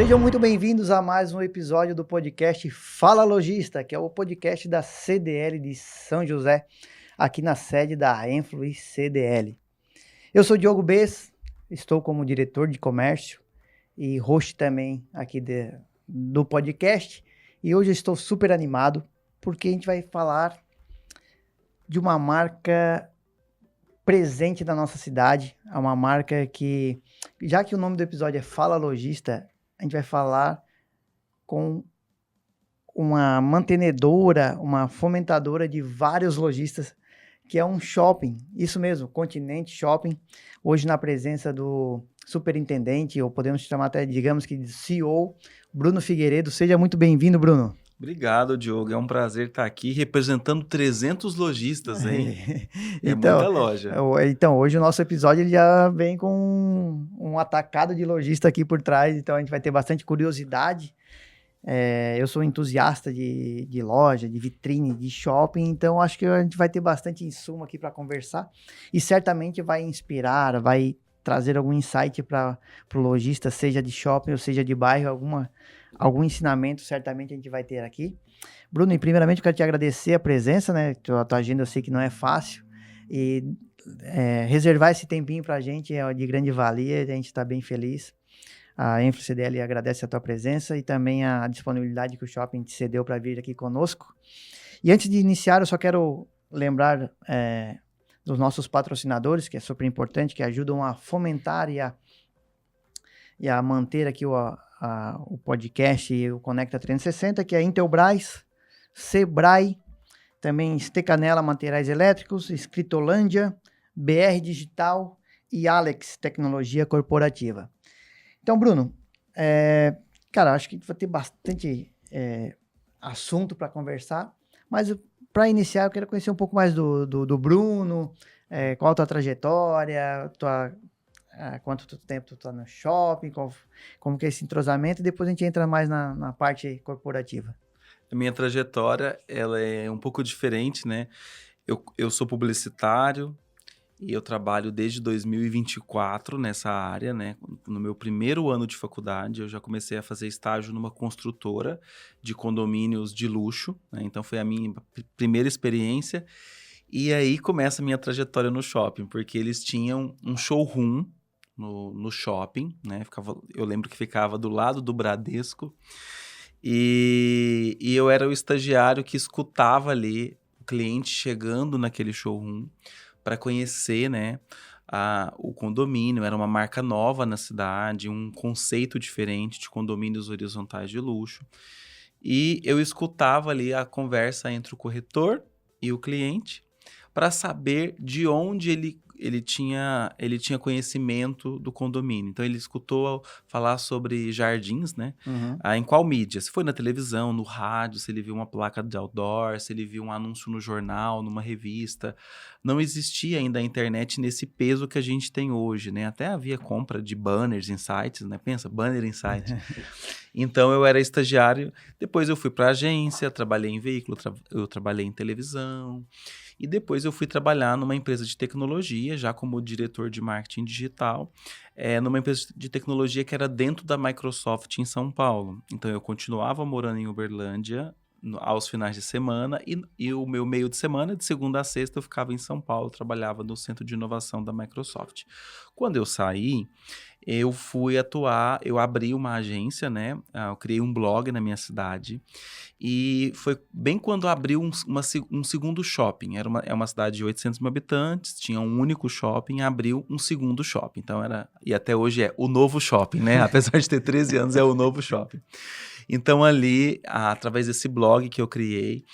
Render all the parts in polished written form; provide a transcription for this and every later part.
Sejam muito bem-vindos a mais um episódio do podcast Fala Lojista, que é o podcast da CDL de São José, aqui na sede da Enflu CDL. Eu sou Diogo Bess, estou como diretor de comércio e host também aqui do podcast, e hoje eu estou super animado porque a gente vai falar de uma marca presente na nossa cidade, é uma marca que, já que o nome do episódio é Fala Lojista, a gente vai falar com uma mantenedora, uma fomentadora de vários lojistas, que é um shopping, isso mesmo, Continente Shopping, hoje na presença do superintendente, ou podemos chamar até, digamos que de CEO, Bruno Figueiredo. Seja muito bem-vindo, Bruno. Obrigado, Diogo. É um prazer estar aqui representando 300 lojistas, hein? Então, muita loja. Então, hoje o nosso episódio ele já vem com um atacado de lojista aqui por trás, então a gente vai ter bastante curiosidade. Eu sou entusiasta de loja, de vitrine, de shopping, então acho que a gente vai ter bastante insumo aqui para conversar e certamente vai inspirar, vai trazer algum insight para o lojista, seja de shopping ou seja de bairro, algum ensinamento certamente a gente vai ter aqui. Bruno, e primeiramente eu quero te agradecer a presença, né? Tua agenda eu sei que não é fácil e reservar esse tempinho para a gente é de grande valia, a gente está bem feliz. A Enflu CDL agradece a tua presença e também a disponibilidade que o shopping te cedeu para vir aqui conosco. E antes de iniciar, eu só quero lembrar dos nossos patrocinadores, que é super importante, que ajudam a fomentar e a manter aqui o podcast e o Conecta 360, que é Intelbras, Sebrae, também Stecanella Materiais Elétricos, Escritolândia, BR Digital e Alex Tecnologia Corporativa. Então, Bruno, cara, acho que vai ter bastante assunto para conversar, mas para iniciar eu quero conhecer um pouco mais do Bruno, qual a tua trajetória, quanto tempo tu tá no shopping, como que é esse entrosamento, e depois a gente entra mais na parte corporativa. A minha trajetória, ela é um pouco diferente, né? Eu sou publicitário e eu trabalho desde 2024 nessa área, né? No meu primeiro ano de faculdade, eu já comecei a fazer estágio numa construtora de condomínios de luxo, né? Então foi a minha primeira experiência. E aí começa a minha trajetória no shopping, porque eles tinham um showroom no shopping, né? Eu lembro que ficava do lado do Bradesco. E eu era o estagiário que escutava ali o cliente chegando naquele showroom para conhecer, né, o condomínio. Era uma marca nova na cidade, um conceito diferente de condomínios horizontais de luxo. E eu escutava ali a conversa entre o corretor e o cliente para saber de onde ele tinha conhecimento do condomínio. Então, ele escutou falar sobre jardins, né? Uhum. Em qual mídia? Se foi na televisão, no rádio, se ele viu uma placa de outdoor, se ele viu um anúncio no jornal, numa revista. Não existia ainda a internet nesse peso que a gente tem hoje, né? Até havia compra de banners em sites, né? Pensa, banner em site. Então, eu era estagiário. Depois eu fui para a agência, trabalhei em veículo, eu trabalhei em televisão. E depois eu fui trabalhar numa empresa de tecnologia, já como diretor de marketing digital, numa empresa de tecnologia que era dentro da Microsoft em São Paulo. Então, eu continuava morando em Uberlândia aos finais de semana e o meu meio de semana, de segunda a sexta, eu ficava em São Paulo, trabalhava no centro de inovação da Microsoft. Quando eu saí, eu fui atuar, eu abri uma agência, né? Eu criei um blog na minha cidade e foi bem quando abriu um segundo shopping. É uma cidade de 800 mil habitantes, tinha um único shopping, abriu um segundo shopping. Então e até hoje é o novo shopping, né? Apesar de ter 13 anos, é o novo shopping. Então ali, através desse blog que eu criei,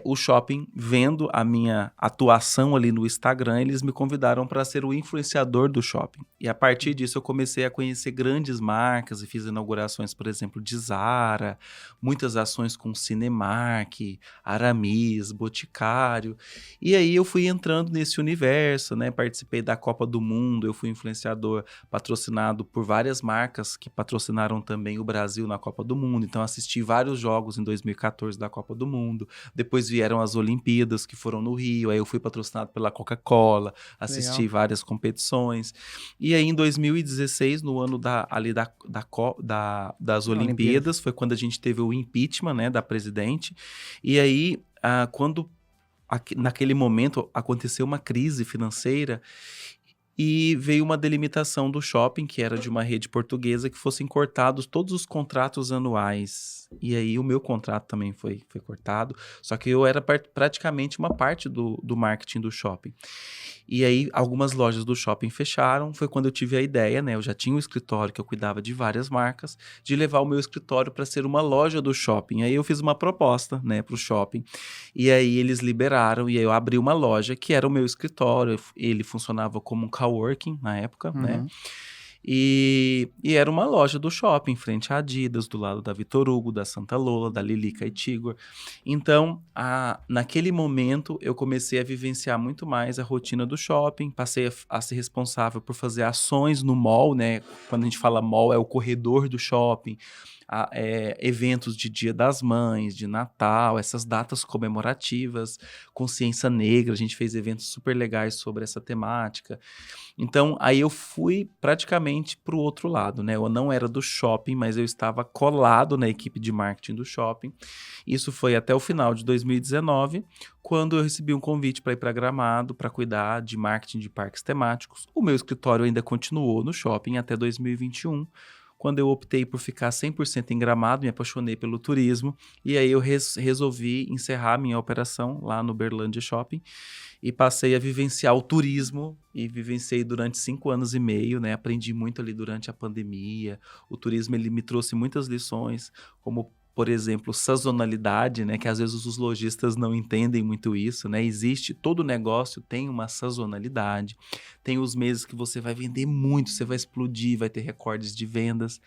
o shopping, vendo a minha atuação ali no Instagram, eles me convidaram para ser o influenciador do shopping. E a partir disso eu comecei a conhecer grandes marcas e fiz inaugurações, por exemplo, de Zara, muitas ações com Cinemark, Aramis, Boticário. E aí eu fui entrando nesse universo, né? Participei da Copa do Mundo, eu fui influenciador patrocinado por várias marcas que patrocinaram também o Brasil na Copa do Mundo. Então assisti vários jogos em 2014 da Copa do Mundo. Depois Depois vieram as Olimpíadas, que foram no Rio. Aí eu fui patrocinado pela Coca-Cola, assisti Legal. várias competições. E aí, em 2016, no ano das Olimpíadas, foi quando a gente teve o impeachment, né, da presidente. E aí, naquele momento, aconteceu uma crise financeira e veio uma delimitação do shopping, que era de uma rede portuguesa, que fossem cortados todos os contratos anuais. E aí o meu contrato também foi cortado, só que eu era praticamente uma parte do marketing do shopping. E aí algumas lojas do shopping fecharam, foi quando eu tive a ideia, né? Eu já tinha um escritório que eu cuidava de várias marcas, de levar o meu escritório para ser uma loja do shopping. Aí eu fiz uma proposta, né, para o shopping, e aí eles liberaram, e aí eu abri uma loja que era o meu escritório, ele funcionava como um coworking na época, né? E era uma loja do shopping, em frente à Adidas, do lado da Vitor Hugo, da Santa Lola, da Lilica e Tigor. Então, naquele momento, eu comecei a vivenciar muito mais a rotina do shopping, passei a ser responsável por fazer ações no mall, né? Quando a gente fala mall, é o corredor do shopping, eventos de Dia das Mães, de Natal, essas datas comemorativas, consciência negra, a gente fez eventos super legais sobre essa temática. Então, aí eu fui praticamente para o outro lado, né? Eu não era do shopping, mas eu estava colado na equipe de marketing do shopping. Isso foi até o final de 2019, quando eu recebi um convite para ir para Gramado, para cuidar de marketing de parques temáticos. O meu escritório ainda continuou no shopping até 2021, quando eu optei por ficar 100% em Gramado, me apaixonei pelo turismo, e aí eu resolvi encerrar minha operação lá no Berlândia Shopping, e passei a vivenciar o turismo, e vivenciei durante 5 anos e meio, né? Aprendi muito ali durante a pandemia. O turismo, ele me trouxe muitas lições, como, por exemplo, sazonalidade, né? Que às vezes os lojistas não entendem muito isso, né? Todo negócio tem uma sazonalidade. Tem os meses que você vai vender muito, você vai explodir, vai ter recordes de vendas.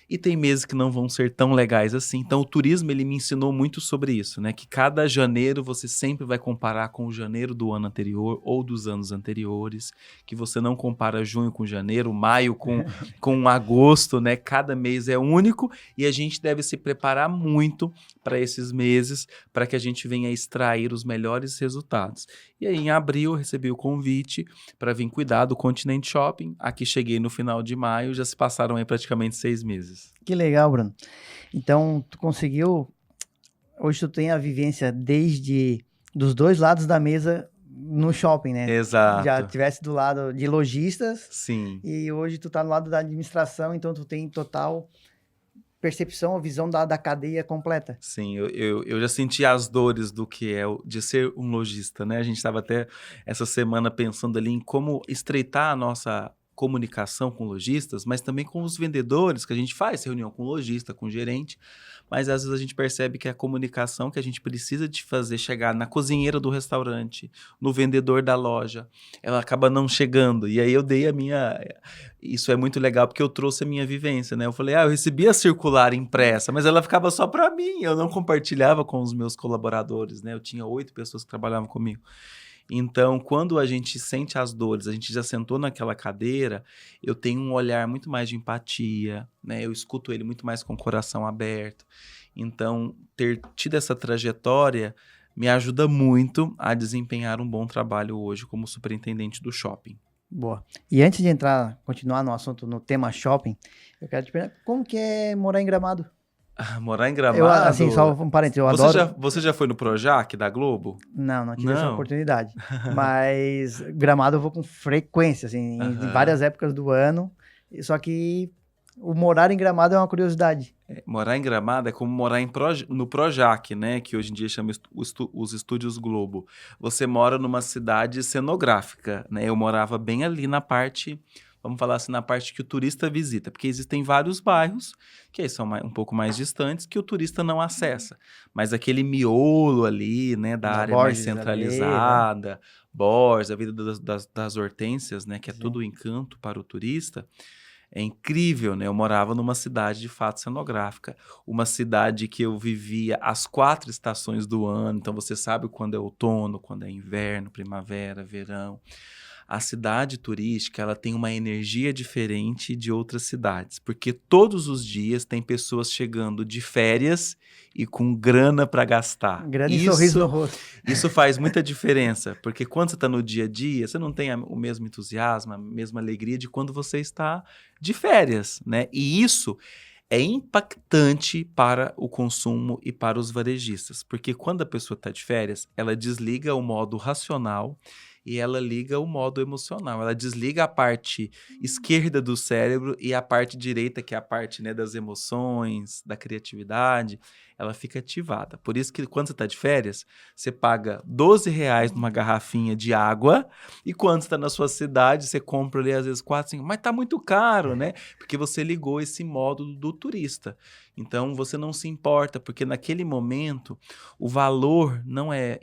E tem meses que não vão ser tão legais assim. Então, o turismo, ele me ensinou muito sobre isso, né? Que cada janeiro você sempre vai comparar com o janeiro do ano anterior ou dos anos anteriores. Que você não compara junho com janeiro, maio com agosto, né? Cada mês é único e a gente deve se preparar muito para esses meses, para que a gente venha extrair os melhores resultados. E aí, em abril, eu recebi o convite para vir cuidar do Continente Shopping. Aqui cheguei no final de maio, já se passaram aí praticamente 6 meses. Que legal, Bruno. Então, tu conseguiu... Hoje tu tem a vivência desde dos dois lados da mesa no shopping, né? Exato. Já tivesse do lado de lojistas. Sim. E hoje tu tá no lado da administração, então tu tem total percepção, visão da cadeia completa. Sim, eu já senti as dores do que é de ser um lojista, né? A gente estava até essa semana pensando ali em como estreitar a nossa comunicação com lojistas, mas também com os vendedores, que a gente faz reunião com lojista, com gerente, mas às vezes a gente percebe que a comunicação que a gente precisa de fazer chegar na cozinheira do restaurante, no vendedor da loja, ela acaba não chegando. E aí eu dei a minha... Isso é muito legal porque eu trouxe a minha vivência, né? Eu falei, eu recebi a circular impressa, mas ela ficava só para mim, eu não compartilhava com os meus colaboradores, né? Eu tinha 8 pessoas que trabalhavam comigo. Então, quando a gente sente as dores, a gente já sentou naquela cadeira, eu tenho um olhar muito mais de empatia, né? Eu escuto ele muito mais com o coração aberto. Então, ter tido essa trajetória me ajuda muito a desempenhar um bom trabalho hoje como superintendente do shopping. Boa. E antes de continuar no assunto, no tema shopping, eu quero te perguntar, como que é morar em Gramado? Morar em Gramado... assim, só um parênteses, eu adoro... Você já foi no Projac da Globo? Não tive essa oportunidade. Mas Gramado eu vou com frequência, assim, em várias épocas do ano. Só que o morar em Gramado é uma curiosidade. Morar em Gramado é como morar no Projac, né? Que hoje em dia chama os Estúdios Globo. Você mora numa cidade cenográfica, né? Eu morava bem ali na parte... Vamos falar assim, na parte que o turista visita, porque existem vários bairros que aí são um pouco mais distantes que o turista não acessa. Mas aquele miolo ali, né, da área mais centralizada, ali, né? Borges, a vida das hortênsias, né, que é tudo encanto para o turista, é incrível, né? Eu morava numa cidade de fato cenográfica, uma cidade que eu vivia as 4 estações do ano, então você sabe quando é outono, quando é inverno, primavera, verão. a cidade turística, ela tem uma energia diferente de outras cidades, porque todos os dias tem pessoas chegando de férias e com grana para gastar. Grande sorriso no rosto. Isso faz muita diferença, porque quando você está no dia a dia, você não tem o mesmo entusiasmo, a mesma alegria de quando você está de férias, né? E isso é impactante para o consumo e para os varejistas, porque quando a pessoa está de férias, ela desliga o modo racional e ela liga o modo emocional. Ela desliga a parte esquerda do cérebro e a parte direita, que é a parte, né, das emoções, da criatividade, ela fica ativada. Por isso que quando você está de férias, você paga R$ 12 numa garrafinha de água e quando você está na sua cidade, você compra ali às vezes 4, 5, mas está muito caro, né? Porque você ligou esse modo do turista. Então, você não se importa, porque naquele momento o valor não é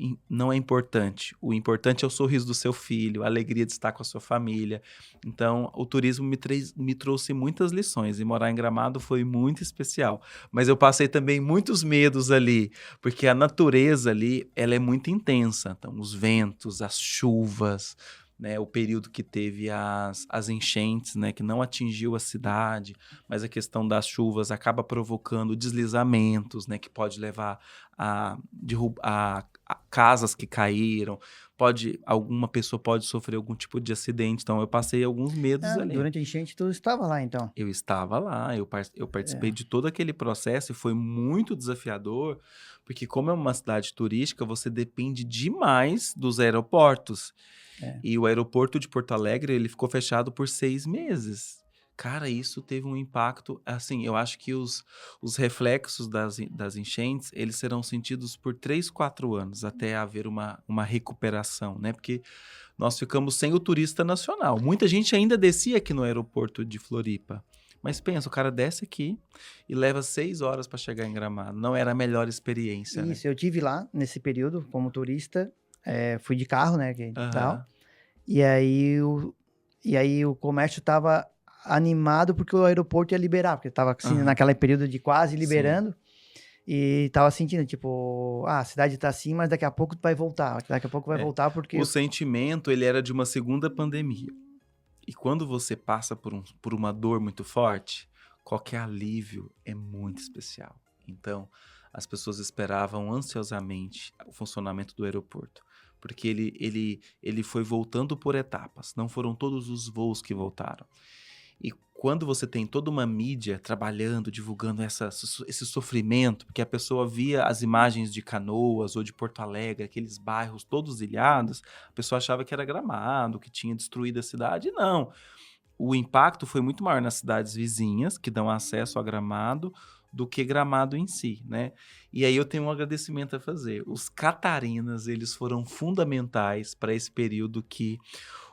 importante. O importante é o sorriso do seu filho, a alegria de estar com a sua família. Então, o turismo me trouxe muitas lições e morar em Gramado foi muito especial. Mas eu passei também muitos medos ali, porque a natureza ali, ela é muito intensa. Então, os ventos, as chuvas, né, o período que teve as enchentes, né, que não atingiu a cidade, mas a questão das chuvas acaba provocando deslizamentos, né, que pode levar a casas que caíram, alguma pessoa pode sofrer algum tipo de acidente, então eu passei alguns medos ali. Durante a enchente, tu estava lá, então? Eu estava lá, eu participei de todo aquele processo e foi muito desafiador, porque como é uma cidade turística, você depende demais dos aeroportos. E o aeroporto de Porto Alegre, ele ficou fechado por 6 meses. Cara, isso teve um impacto, assim, eu acho que os reflexos das enchentes, eles serão sentidos por 3, 4 anos, até haver uma recuperação, né? Porque nós ficamos sem o turista nacional. Muita gente ainda descia aqui no aeroporto de Floripa. Mas pensa, o cara desce aqui e leva 6 horas para chegar em Gramado. Não era a melhor experiência, né? Isso, eu tive lá nesse período como turista, fui de carro, né, tal. E aí o comércio estava animado porque o aeroporto ia liberar, porque estava assim, naquele período de quase liberando. E estava sentindo, tipo, a cidade está assim, mas daqui a pouco vai voltar. Daqui a pouco vai voltar porque... O sentimento, ele era de uma segunda pandemia. E quando você passa por uma dor muito forte, qualquer alívio é muito especial. Então, as pessoas esperavam ansiosamente o funcionamento do aeroporto, porque ele foi voltando por etapas, não foram todos os voos que voltaram. E quando você tem toda uma mídia trabalhando, divulgando esse sofrimento, porque a pessoa via as imagens de Canoas ou de Porto Alegre, aqueles bairros todos ilhados, a pessoa achava que era Gramado, que tinha destruído a cidade. Não. O impacto foi muito maior nas cidades vizinhas, que dão acesso a Gramado, do que Gramado em si, né? E aí eu tenho um agradecimento a fazer. Os catarinas, eles foram fundamentais para esse período que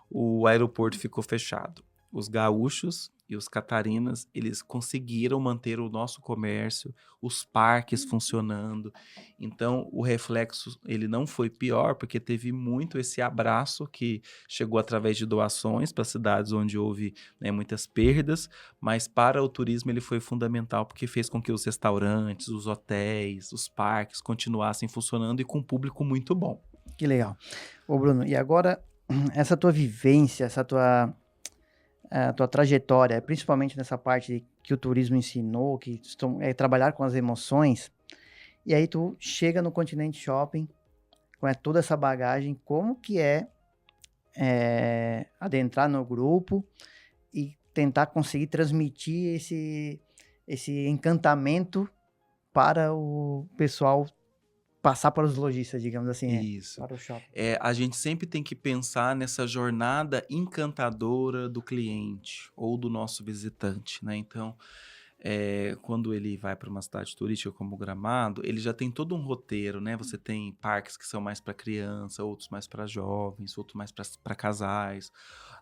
o aeroporto ficou fechado. Os gaúchos e os catarinas, eles conseguiram manter o nosso comércio, os parques funcionando. Então, o reflexo, ele não foi pior, porque teve muito esse abraço que chegou através de doações para cidades onde houve, né, muitas perdas, mas para o turismo ele foi fundamental, porque fez com que os restaurantes, os hotéis, os parques continuassem funcionando e com um público muito bom. Que legal. Ô, Bruno, e agora, essa tua vivência, a tua trajetória, principalmente nessa parte que o turismo ensinou, que é trabalhar com as emoções, e aí tu chega no Continente Shopping com toda essa bagagem, como que é adentrar no grupo e tentar conseguir transmitir esse encantamento para o pessoal passar para os lojistas, digamos assim, Isso. para o shopping. A gente sempre tem que pensar nessa jornada encantadora do cliente ou do nosso visitante, né? Então, quando ele vai para uma cidade turística como Gramado, ele já tem todo um roteiro, né? Você tem parques que são mais para criança, outros mais para jovens, outros mais para casais,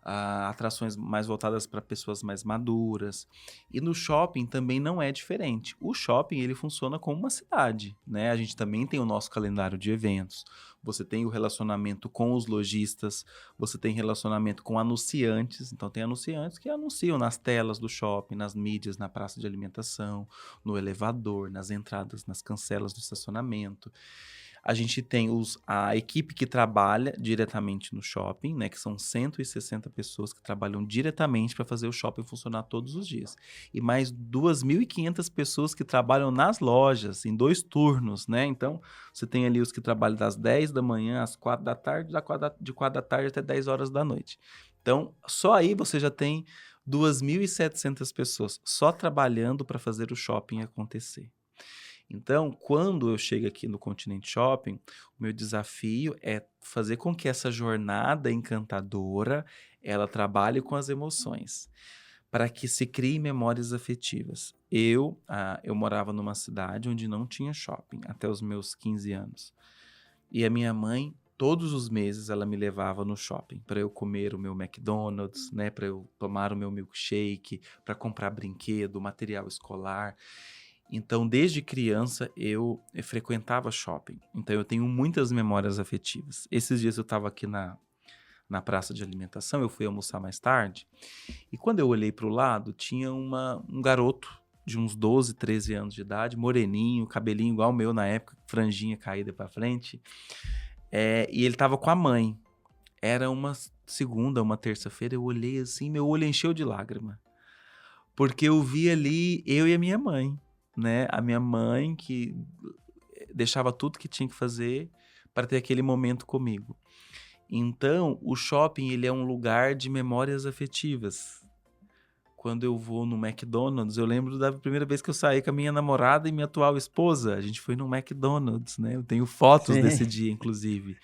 atrações mais voltadas para pessoas mais maduras. E no shopping também não é diferente. O shopping, ele funciona como uma cidade, né? A gente também tem o nosso calendário de eventos. Você tem o relacionamento com os lojistas, você tem relacionamento com anunciantes. Então, tem anunciantes que anunciam nas telas do shopping, nas mídias, na praça de alimentação, no elevador, nas entradas, nas cancelas do estacionamento. A gente tem a equipe que trabalha diretamente no shopping, né? Que são 160 pessoas que trabalham diretamente para fazer o shopping funcionar todos os dias. E mais 2.500 pessoas que trabalham nas lojas, em 2 turnos, né? Então, você tem ali os que trabalham das 10 da manhã às 4 da tarde, de 4 da tarde até 10 horas da noite. Então, só aí você já tem 2.700 pessoas só trabalhando para fazer o shopping acontecer. Então, quando eu chego aqui no Continente Shopping, o meu desafio é fazer com que essa jornada encantadora, ela trabalhe com as emoções, para que se criem memórias afetivas. Eu morava numa cidade onde não tinha shopping, até os meus 15 anos. E a minha mãe, todos os meses, ela me levava no shopping para eu comer o meu McDonald's, né, para eu tomar o meu milkshake, para comprar brinquedo, material escolar. Então, desde criança, eu frequentava shopping. Então, eu tenho muitas memórias afetivas. Esses dias eu estava aqui na praça de alimentação, eu fui almoçar mais tarde, e quando eu olhei para o lado, tinha um garoto de uns 12, 13 anos de idade, moreninho, cabelinho igual o meu na época, franjinha caída para frente, e ele estava com a mãe. Era uma segunda, uma terça-feira, eu olhei assim, meu olho encheu de lágrima, porque eu vi ali eu e a minha mãe, né? A minha mãe que deixava tudo que tinha que fazer para ter aquele momento comigo. Então, o shopping, ele é um lugar de memórias afetivas. Quando eu vou no McDonald's, eu lembro da primeira vez que eu saí com a minha namorada e minha atual esposa. A gente foi no McDonald's, né? Eu tenho fotos Sim. desse dia, inclusive.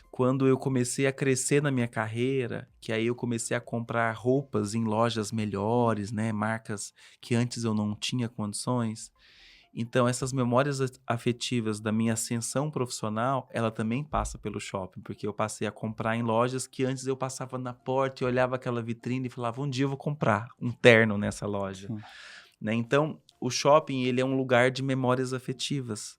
Quando eu comecei a crescer na minha carreira, que aí eu comecei a comprar roupas em lojas melhores, né? Marcas que antes eu não tinha condições. Então, essas memórias afetivas da minha ascensão profissional, ela também passa pelo shopping, porque eu passei a comprar em lojas que antes eu passava na porta e olhava aquela vitrine e falava, um dia eu vou comprar um terno nessa loja, Sim. né? Então, o shopping, ele é um lugar de memórias afetivas.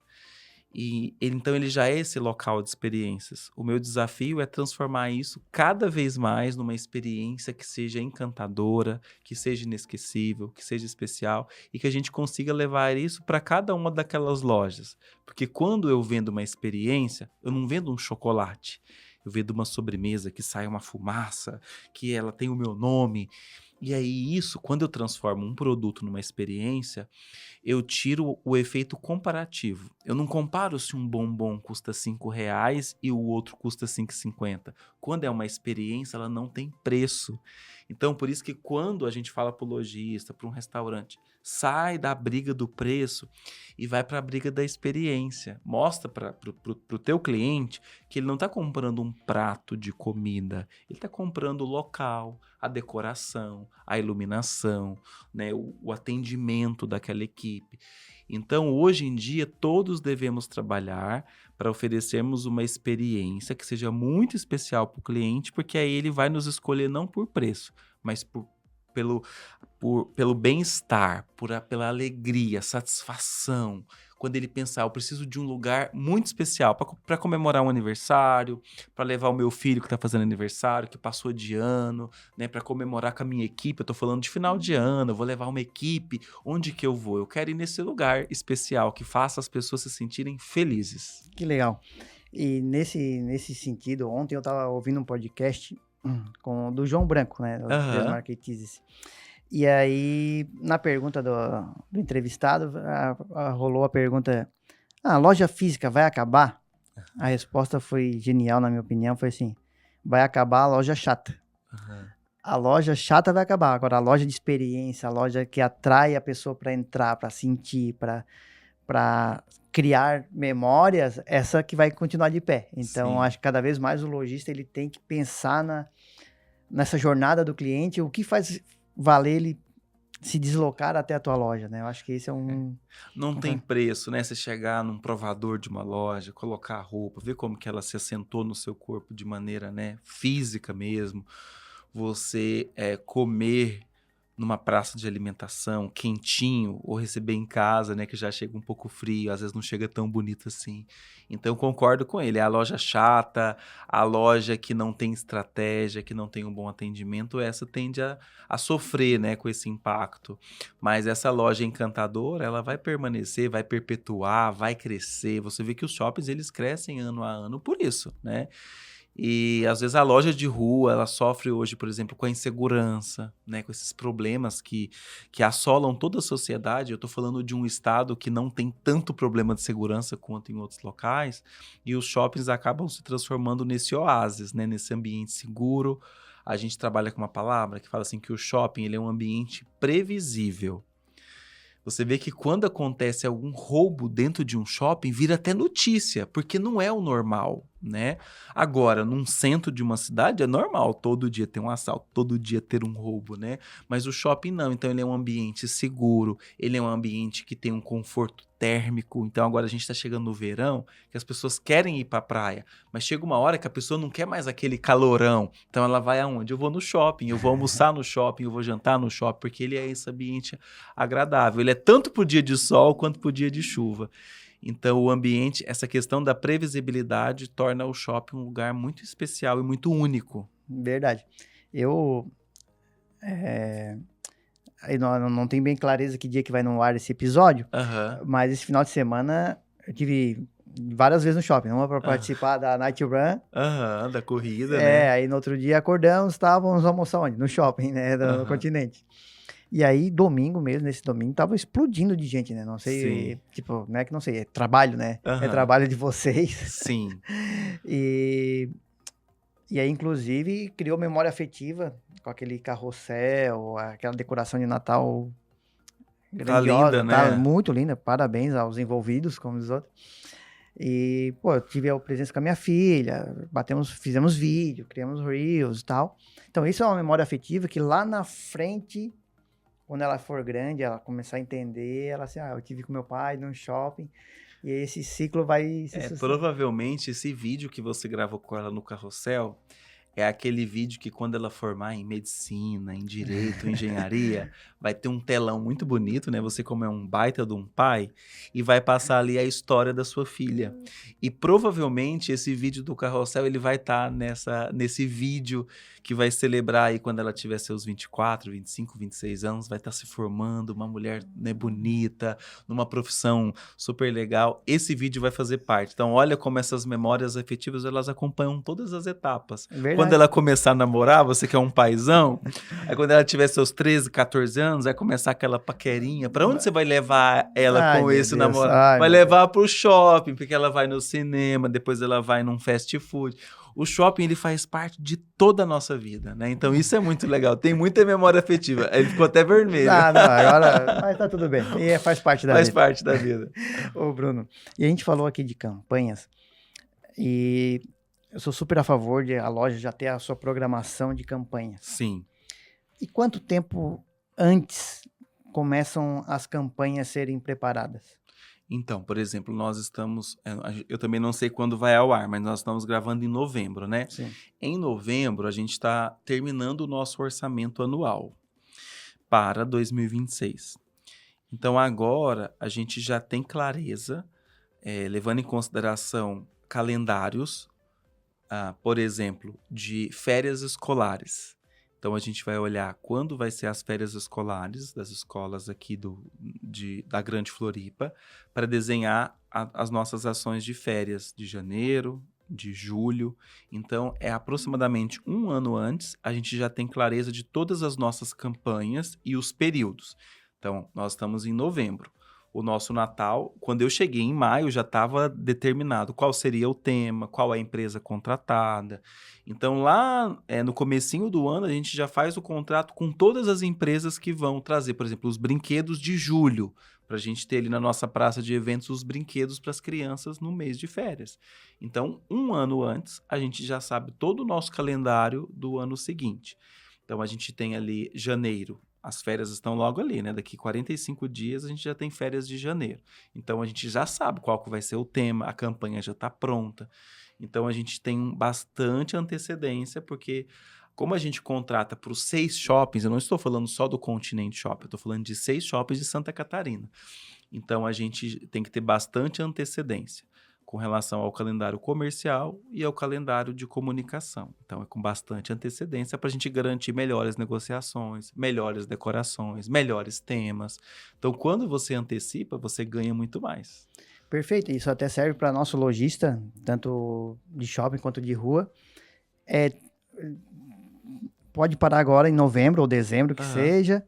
Então ele já é esse local de experiências. O meu desafio é transformar isso cada vez mais numa experiência que seja encantadora, que seja inesquecível, que seja especial e que a gente consiga levar isso para cada uma daquelas lojas. Porque quando eu vendo uma experiência, eu não vendo um chocolate. Eu vendo uma sobremesa que sai uma fumaça, que ela tem o meu nome. E aí isso, quando eu transformo um produto numa experiência, eu tiro o efeito comparativo. Eu não comparo se um bombom custa R$ 5 e o outro custa R$ 5,50. Quando é uma experiência, ela não tem preço. Então, por isso que quando a gente fala para o lojista, para um restaurante, sai da briga do preço e vai para a briga da experiência. Mostra para o teu cliente que ele não está comprando um prato de comida, ele está comprando o local, a decoração, a iluminação, né, o atendimento daquela equipe. Então, hoje em dia, todos devemos trabalhar para oferecermos uma experiência que seja muito especial para o cliente, porque aí ele vai nos escolher não por preço, mas pelo bem-estar, pela alegria, satisfação. Quando ele pensar, eu preciso de um lugar muito especial para comemorar um aniversário, para levar o meu filho que está fazendo aniversário, que passou de ano, né, para comemorar com a minha equipe. Eu estou falando de final de ano, eu vou levar uma equipe. Onde que eu vou? Eu quero ir nesse lugar especial que faça as pessoas se sentirem felizes. Que legal. E nesse sentido, ontem eu estava ouvindo um podcast do João Branco, né? Do The Aham. Marketeers. E aí, na pergunta do entrevistado, rolou a pergunta: a loja física vai acabar? A resposta foi genial, na minha opinião. Foi assim: vai acabar a loja chata. Aham. A loja chata vai acabar. Agora, a loja de experiência, a loja que atrai a pessoa para entrar, para sentir, para criar memórias, essa que vai continuar de pé. Então, Sim. acho que cada vez mais o lojista ele tem que pensar nessa jornada do cliente, o que faz valer ele se deslocar até a tua loja, né? Eu acho que esse é Não tem preço, né? Você chegar num provador de uma loja, colocar a roupa, ver como que ela se assentou no seu corpo de maneira, né, física mesmo. Você comer numa praça de alimentação, quentinho, ou receber em casa, né, que já chega um pouco frio, às vezes não chega tão bonito assim. Então eu concordo com ele, é a loja chata, a loja que não tem estratégia, que não tem um bom atendimento, essa tende a sofrer, né, com esse impacto. Mas essa loja encantadora, ela vai permanecer, vai perpetuar, vai crescer. Você vê que os shoppings, eles crescem ano a ano por isso, né? E às vezes a loja de rua, ela sofre hoje, por exemplo, com a insegurança, né? Com esses problemas que assolam toda a sociedade. Eu estou falando de um estado que não tem tanto problema de segurança quanto em outros locais, e os shoppings acabam se transformando nesse oásis, né? Nesse ambiente seguro. A gente trabalha com uma palavra que fala assim que o shopping, ele é um ambiente previsível. Você vê que quando acontece algum roubo dentro de um shopping, vira até notícia, porque não é o normal, né? Agora, num centro de uma cidade, é normal todo dia ter um assalto, todo dia ter um roubo, né? Mas o shopping não, então ele é um ambiente seguro, ele é um ambiente que tem um conforto térmico. Então agora a gente está chegando no verão, que as pessoas querem ir para a praia, mas chega uma hora que a pessoa não quer mais aquele calorão. Então ela vai aonde? Eu vou no shopping, eu vou almoçar no shopping, eu vou jantar no shopping, porque ele é esse ambiente agradável. Ele é tanto para o dia de sol quanto para o dia de chuva. Então o ambiente, essa questão da previsibilidade torna o shopping um lugar muito especial e muito único. Verdade. Eu aí não tenho bem clareza que dia que vai no ar esse episódio, Aham. mas esse final de semana eu tive várias vezes no shopping, uma para Ah. participar da Night Run. Aham, da corrida, né? Aí no outro dia acordamos, estávamos almoçar onde? No shopping, né, no Aham. continente. E aí, domingo mesmo, nesse domingo, tava explodindo de gente, né? Não sei, Sim. tipo, não é que não sei, é trabalho, né? É Aham. trabalho de vocês. Sim. E, e aí, inclusive, criou memória afetiva com aquele carrossel, aquela decoração de Natal Tá grandiosa, linda, tá né? muito linda. Parabéns aos envolvidos, como os outros. E, pô, eu tive a presença com a minha filha, fizemos vídeo, criamos reels e tal. Então, isso é uma memória afetiva que lá na frente, quando ela for grande, ela começar a entender, ela assim, eu tive com meu pai num shopping, e aí esse ciclo vai se Provavelmente esse vídeo que você gravou com ela no carrossel é aquele vídeo que quando ela formar em medicina, em direito, em engenharia, vai ter um telão muito bonito, né? Você como é um baita de um pai, e vai passar ali a história da sua filha. E provavelmente esse vídeo do carrossel, ele vai estar nesse vídeo que vai celebrar aí quando ela tiver seus 24, 25, 26 anos, vai estar se formando, uma mulher, né, bonita, numa profissão super legal. Esse vídeo vai fazer parte. Então, olha como essas memórias afetivas, elas acompanham todas as etapas. É verdade. Quando ela começar a namorar, você que é um paizão, aí quando ela tiver seus 13, 14 anos, vai começar aquela paquerinha. Pra onde você vai levar ela Ai, com meu esse Deus. namorado? Ai, Vai meu levar pro shopping, porque ela vai no cinema, depois ela vai num fast food. O shopping, ele faz parte de toda a nossa vida, né? Então isso é muito legal. Tem muita memória afetiva. Ele ficou até vermelho. Não, agora mas tá tudo bem. E faz parte da Faz vida. parte da vida. Ô, Bruno, e a gente falou aqui de campanhas, e eu sou super a favor de a loja já ter a sua programação de campanhas. Sim. E quanto tempo antes começam as campanhas a serem preparadas? Então, por exemplo, nós estamos... Eu também não sei quando vai ao ar, mas nós estamos gravando em novembro, né? Sim. Em novembro, a gente está terminando o nosso orçamento anual para 2026. Então, agora, a gente já tem clareza, levando em consideração calendários, por exemplo, de férias escolares. Então, a gente vai olhar quando vai ser as férias escolares das escolas aqui da Grande Floripa, para desenhar as nossas ações de férias de janeiro, de julho. Então, é aproximadamente um ano antes, a gente já tem clareza de todas as nossas campanhas e os períodos. Então, nós estamos em novembro. O nosso Natal, quando eu cheguei em maio, já estava determinado qual seria o tema, qual a empresa contratada. Então, lá no comecinho do ano, a gente já faz o contrato com todas as empresas que vão trazer, por exemplo, os brinquedos de julho, para a gente ter ali na nossa praça de eventos os brinquedos para as crianças no mês de férias. Então, um ano antes, a gente já sabe todo o nosso calendário do ano seguinte. Então, a gente tem ali janeiro. As férias estão logo ali, né? Daqui 45 dias a gente já tem férias de janeiro. Então, a gente já sabe qual que vai ser o tema, a campanha já está pronta. Então, a gente tem bastante antecedência, porque Como a gente contrata para os 6 shoppings, eu não estou falando só do Continente Shopping, eu estou falando de 6 shoppings de Santa Catarina. Então, a gente tem que ter bastante antecedência com relação ao calendário comercial e ao calendário de comunicação. Então, é com bastante antecedência para a gente garantir melhores negociações, melhores decorações, melhores temas. Então, quando você antecipa, você ganha muito mais. Perfeito, isso até serve para nosso lojista, tanto de shopping quanto de rua. Pode parar agora em novembro ou dezembro, que seja,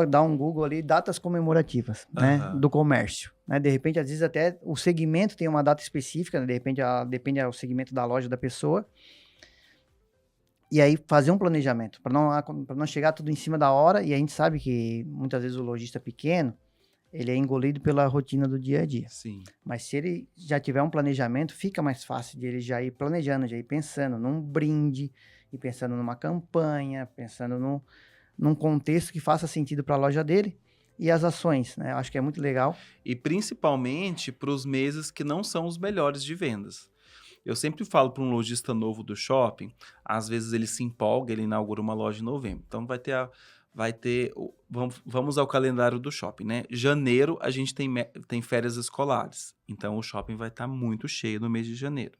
dá um Google ali, datas comemorativas, né, do comércio. Né? De repente, às vezes até o segmento tem uma data específica, né? De repente depende do segmento da loja da pessoa. E aí fazer um planejamento, para não chegar tudo em cima da hora, e a gente sabe que muitas vezes o lojista pequeno, ele é engolido pela rotina do dia a dia. Sim. Mas se ele já tiver um planejamento, fica mais fácil de ele já ir planejando, já ir pensando num brinde, e pensando numa campanha, pensando num contexto que faça sentido para a loja dele. E as ações, né? Eu acho que é muito legal. E principalmente para os meses que não são os melhores de vendas. Eu sempre falo para um lojista novo do shopping, às vezes ele se empolga, ele inaugura uma loja em novembro. Então vamos ao calendário do shopping, né? Janeiro a gente tem férias escolares, então o shopping vai estar muito cheio no mês de janeiro.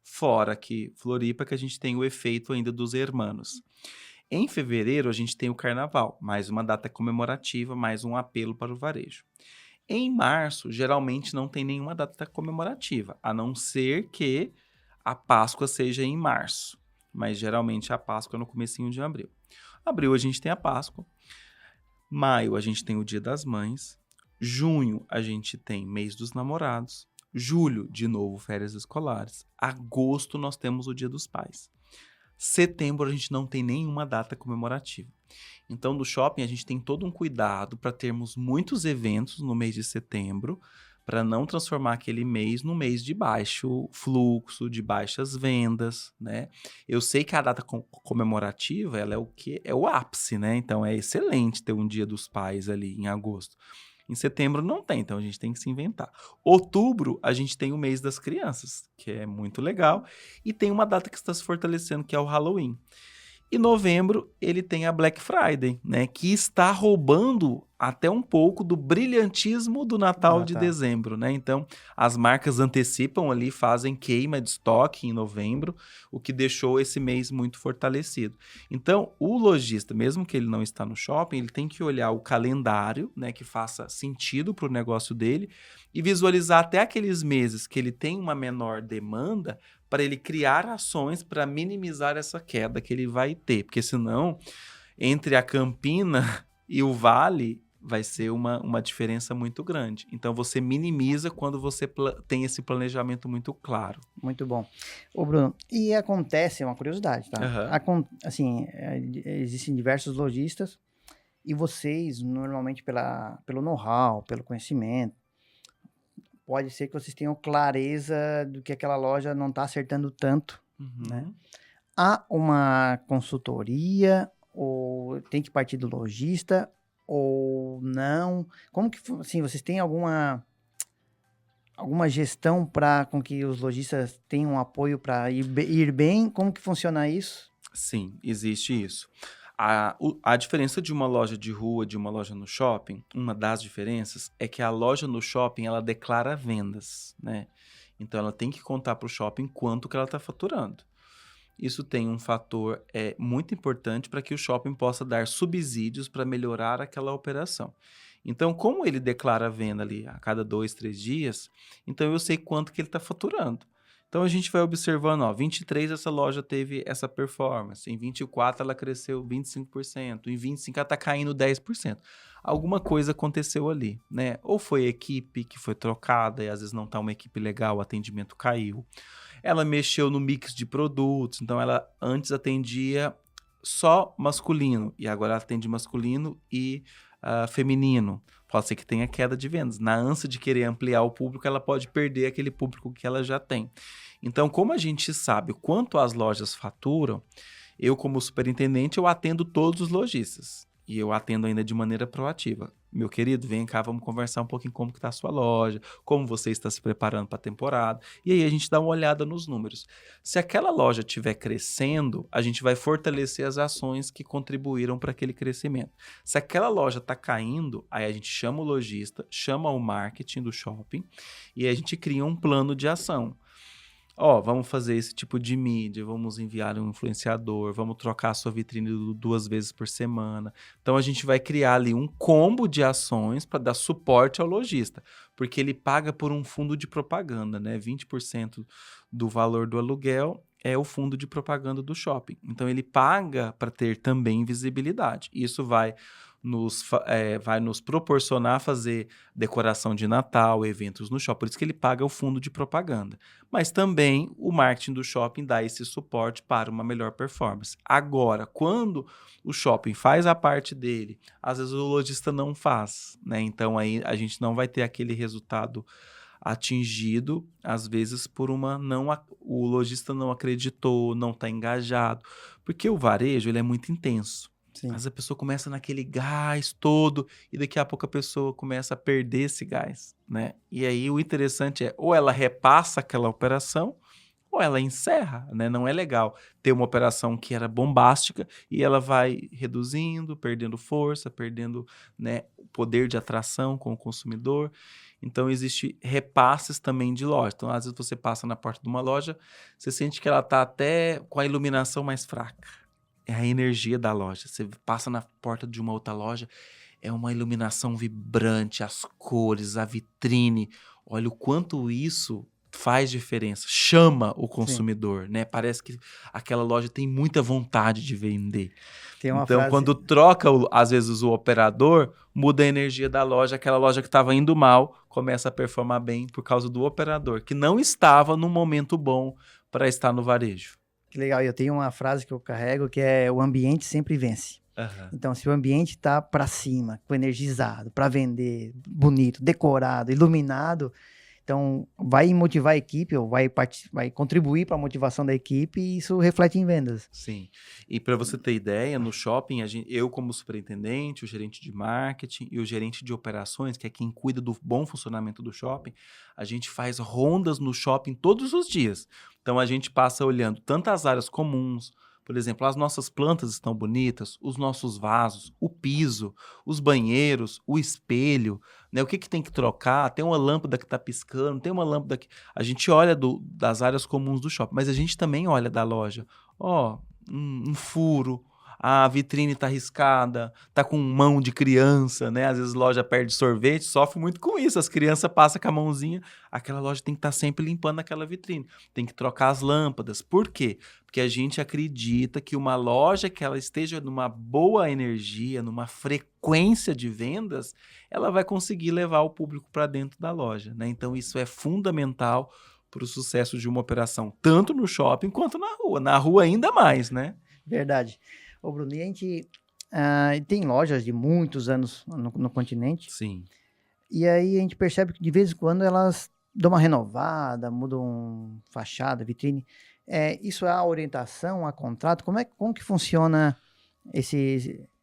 Fora que Floripa, que a gente tem o efeito ainda dos hermanos. Em fevereiro a gente tem o carnaval, mais uma data comemorativa, mais um apelo para o varejo. Em março, geralmente não tem nenhuma data comemorativa, a não ser que a Páscoa seja em março, mas geralmente a Páscoa é no comecinho de abril. Abril a gente tem a Páscoa, maio a gente tem o Dia das Mães, junho a gente tem mês dos namorados, julho, de novo, férias escolares, agosto nós temos o Dia dos Pais. Setembro a gente não tem nenhuma data comemorativa. Então, no shopping a gente tem todo um cuidado para termos muitos eventos no mês de setembro, para não transformar aquele mês num mês de baixo fluxo, de baixas vendas, né? Eu sei que a data comemorativa, ela é o quê? É o ápice, né? Então, é excelente ter um Dia dos Pais ali em agosto. Em setembro não tem, então a gente tem que se inventar. Outubro, a gente tem o mês das crianças, que é muito legal, e tem uma data que está se fortalecendo, que é o Halloween. E novembro, ele tem a Black Friday, né, que está roubando até um pouco do brilhantismo do Natal de dezembro, né? Então, as marcas antecipam ali, fazem queima de estoque em novembro, o que deixou esse mês muito fortalecido. Então, o lojista, mesmo que ele não está no shopping, ele tem que olhar o calendário, né, que faça sentido para o negócio dele e visualizar até aqueles meses que ele tem uma menor demanda para ele criar ações para minimizar essa queda que ele vai ter, porque senão, entre a Campina e o Vale, vai ser uma diferença muito grande. Então, você minimiza quando você tem esse planejamento muito claro. Muito bom. Ô, Bruno, e acontece, é uma curiosidade, tá? Assim, existem diversos lojistas e vocês, normalmente, pelo know-how, pelo conhecimento, pode ser que vocês tenham clareza do que aquela loja não está acertando tanto, né? Há uma consultoria ou tem que partir do lojista ou não? Como que, assim, vocês têm alguma gestão para com que os lojistas tenham apoio para ir bem? Como que funciona isso? Sim, existe isso. A diferença de uma loja de rua, de uma loja no shopping, uma das diferenças é que a loja no shopping, ela declara vendas, né? Então, ela tem que contar para o shopping quanto que ela está faturando. Isso tem um fator muito importante para que o shopping possa dar subsídios para melhorar aquela operação. Então, como ele declara a venda ali a cada 2, 3 dias, então eu sei quanto que ele está faturando. Então, a gente vai observando, ó, 23 essa loja teve essa performance, em 24 ela cresceu 25%, em 25 ela está caindo 10%. Alguma coisa aconteceu ali, né? Ou foi a equipe que foi trocada e às vezes não está uma equipe legal, o atendimento caiu. Ela mexeu no mix de produtos, então ela antes atendia só masculino e agora ela atende masculino e feminino. Pode ser que tenha queda de vendas. Na ânsia de querer ampliar o público, ela pode perder aquele público que ela já tem. Então, como a gente sabe quanto as lojas faturam, eu como superintendente, eu atendo todos os lojistas. E eu atendo ainda de maneira proativa. meu querido, vem cá, vamos conversar um pouquinho como que está a sua loja, como você está se preparando para a temporada. E aí a gente dá uma olhada nos números. Se aquela loja estiver crescendo, a gente vai fortalecer as ações que contribuíram para aquele crescimento. Se aquela loja está caindo, aí a gente chama o lojista, chama o marketing do shopping e a gente cria um plano de ação. Vamos fazer esse tipo de mídia, vamos enviar um influenciador, vamos trocar a sua vitrine 2 vezes por semana. Então, a gente vai criar ali um combo de ações para dar suporte ao lojista, porque ele paga por um fundo de propaganda, né? 20% do valor do aluguel é o fundo de propaganda do shopping. Então, ele paga para ter também visibilidade. Isso vai nos proporcionar fazer decoração de Natal, eventos no shopping. Por isso que ele paga o fundo de propaganda. Mas também o marketing do shopping dá esse suporte para uma melhor performance. Agora, quando o shopping faz a parte dele, às vezes o lojista não faz, né? Então aí a gente não vai ter aquele resultado atingido, às vezes o lojista não acreditou, não está engajado, porque o varejo ele é muito intenso. Sim. Às vezes a pessoa começa naquele gás todo e daqui a pouco a pessoa começa a perder esse gás, né? E aí o interessante é ou ela repassa aquela operação ou ela encerra, né? Não é legal ter uma operação que era bombástica e ela vai reduzindo, perdendo força, perdendo, né, o poder de atração com o consumidor. Então, existe repasses também de loja. Então, às vezes você passa na porta de uma loja, você sente que ela está até com a iluminação mais fraca. É a energia da loja. Você passa na porta de uma outra loja, é uma iluminação vibrante, as cores, a vitrine. Olha o quanto isso faz diferença. Chama o consumidor, né? Parece que aquela loja tem muita vontade de vender. Tem uma Então, frase... quando troca, às vezes, o operador, muda a energia da loja. Aquela loja que estava indo mal começa a performar bem por causa do operador, que não estava num momento bom para estar no varejo. Que legal, eu tenho uma frase que eu carrego que é: o ambiente sempre vence. Uhum. Então, se o ambiente tá para cima, energizado, para vender, bonito, decorado, iluminado, então vai motivar a equipe, ou vai contribuir para a motivação da equipe, e isso reflete em vendas. Sim. E para você ter ideia, no shopping, eu como superintendente, o gerente de marketing e o gerente de operações, que é quem cuida do bom funcionamento do shopping, a gente faz rondas no shopping todos os dias. Então, a gente passa olhando tanto as áreas comuns, por exemplo, as nossas plantas estão bonitas, os nossos vasos, o piso, os banheiros, o espelho, né? O que tem que trocar? Tem uma lâmpada que está piscando, tem uma lâmpada que... A gente olha das áreas comuns do shopping, mas a gente também olha da loja. Um furo, a vitrine está riscada, está com mão de criança, né? Às vezes loja perde sorvete, sofre muito com isso. As crianças passam com a mãozinha, aquela loja tem que estar sempre limpando aquela vitrine. Tem que trocar as lâmpadas. Por quê? Porque a gente acredita que uma loja que ela esteja numa boa energia, numa frequência de vendas, ela vai conseguir levar o público para dentro da loja, né? Então isso é fundamental para o sucesso de uma operação, tanto no shopping quanto na rua. Na rua ainda mais, né? Verdade. Ô, Bruno, e a gente tem lojas de muitos anos no continente. Sim. E aí a gente percebe que de vez em quando elas dão uma renovada, mudam fachada, vitrine. Isso é a orientação, a contrato? Como que funciona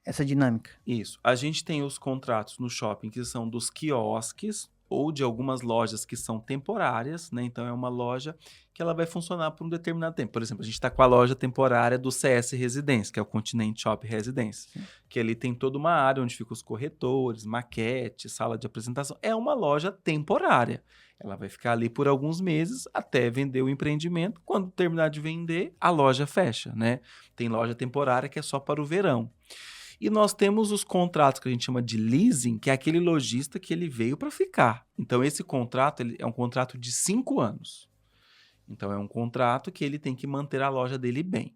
essa dinâmica? Isso. A gente tem os contratos no shopping que são dos quiosques ou de algumas lojas que são temporárias, né? Então, é uma loja que ela vai funcionar por um determinado tempo. Por exemplo, a gente está com a loja temporária do CS Residência, que é o Continente Shop Residência, que ali tem toda uma área onde ficam os corretores, maquete, sala de apresentação. É uma loja temporária. Ela vai ficar ali por alguns meses até vender o empreendimento. Quando terminar de vender, a loja fecha, né? Tem loja temporária que é só para o verão. E nós temos os contratos que a gente chama de leasing, que é aquele lojista que ele veio para ficar. Então, esse contrato é um contrato de 5 anos. Então, é um contrato que ele tem que manter a loja dele bem.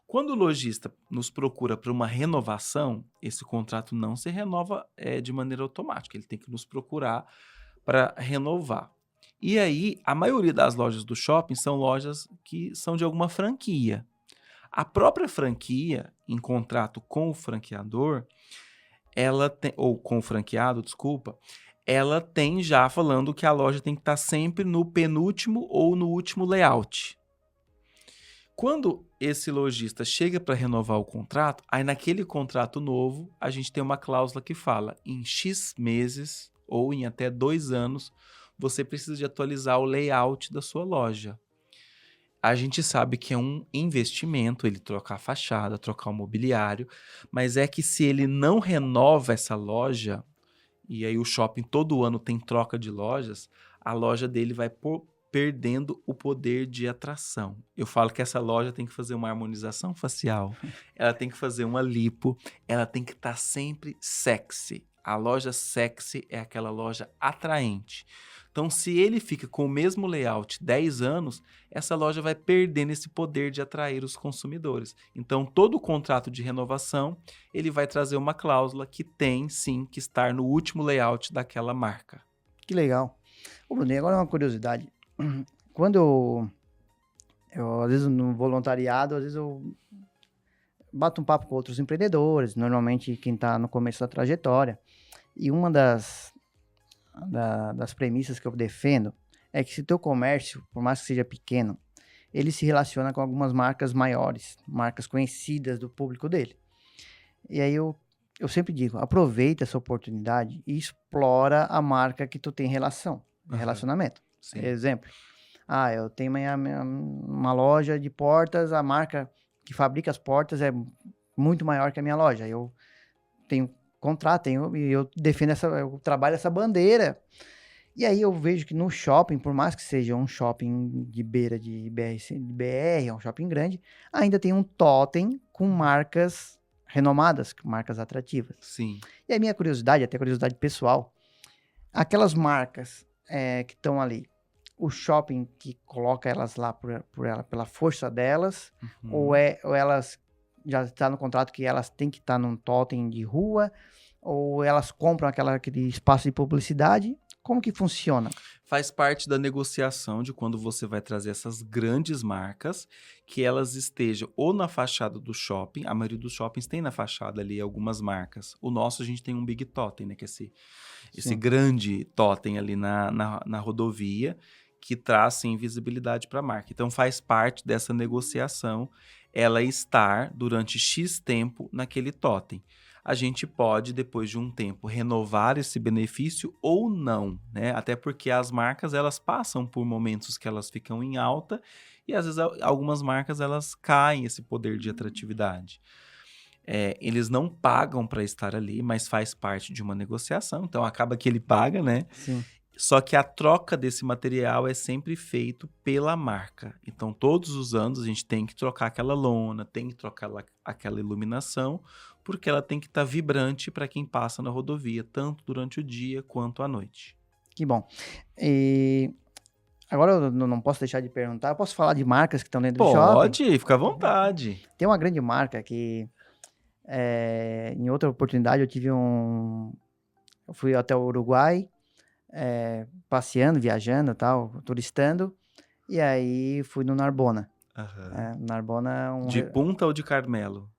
Quando o lojista nos procura para uma renovação, esse contrato não se renova de maneira automática. Ele tem que nos procurar para renovar. E aí, a maioria das lojas do shopping são lojas que são de alguma franquia. A própria franquia, em contrato com o franqueador, ou com o franqueado, desculpa, ela tem já falando que a loja tem que estar sempre no penúltimo ou no último layout. Quando esse lojista chega para renovar o contrato, aí naquele contrato novo, a gente tem uma cláusula que fala, em X meses ou em até 2 anos, você precisa de atualizar o layout da sua loja. A gente sabe que é um investimento ele trocar a fachada, trocar o mobiliário, mas é que se ele não renova essa loja, e aí o shopping todo ano tem troca de lojas, a loja dele vai perdendo o poder de atração. Eu falo que essa loja tem que fazer uma harmonização facial, ela tem que fazer uma lipo, ela tem que estar sempre sexy. A loja sexy é aquela loja atraente. Então, se ele fica com o mesmo layout 10 anos, essa loja vai perdendo esse poder de atrair os consumidores. Então, todo contrato de renovação, ele vai trazer uma cláusula que tem, sim, que estar no último layout daquela marca. Que legal. Ô, Bruno, e agora uma curiosidade. Quando às vezes no voluntariado, às vezes eu bato um papo com outros empreendedores, normalmente quem está no começo da trajetória, e uma das premissas que eu defendo é que se o teu comércio, por mais que seja pequeno, ele se relaciona com algumas marcas maiores, marcas conhecidas do público dele. E aí eu sempre digo, aproveita essa oportunidade e explora a marca que tu tem relacionamento. Sim. Exemplo, eu tenho uma loja de portas, a marca que fabrica as portas é muito maior que a minha loja. Eu tenho contrato, e eu defendo eu trabalho essa bandeira. E aí eu vejo que no shopping, por mais que seja um shopping de beira de BR, é um shopping grande, ainda tem um totem com marcas renomadas, marcas atrativas. Sim. E a minha curiosidade, até curiosidade pessoal, aquelas marcas que estão ali, o shopping que coloca elas lá pela força delas, ou elas já está no contrato que elas têm que estar num totem de rua, ou elas compram aquele espaço de publicidade? Como que funciona? Faz parte da negociação de quando você vai trazer essas grandes marcas, que elas estejam ou na fachada do shopping, a maioria dos shoppings tem na fachada ali algumas marcas. O nosso a gente tem um Big Totem, né, que é esse grande totem ali na rodovia, que traz, sim, visibilidade para a marca. Então, faz parte dessa negociação ela estar durante X tempo naquele totem. A gente pode, depois de um tempo, renovar esse benefício ou não, né? Até porque as marcas, elas passam por momentos que elas ficam em alta e, às vezes, algumas marcas, elas caem esse poder de atratividade. Eles não pagam para estar ali, mas faz parte de uma negociação. Então, acaba que ele paga, né? Sim. Só que a troca desse material é sempre feito pela marca. Então, todos os anos a gente tem que trocar aquela lona, tem que trocar aquela iluminação, porque ela tem que estar vibrante para quem passa na rodovia, tanto durante o dia quanto à noite. Que bom. E agora eu não posso deixar de perguntar, eu posso falar de marcas que estão dentro do shopping? Pode, fica à vontade. Tem uma grande marca que, em outra oportunidade, eu fui até o Uruguai, passeando, viajando, tal, turistando, e aí fui no Narbona. Uhum. Narbona De Punta ou de Carmelo?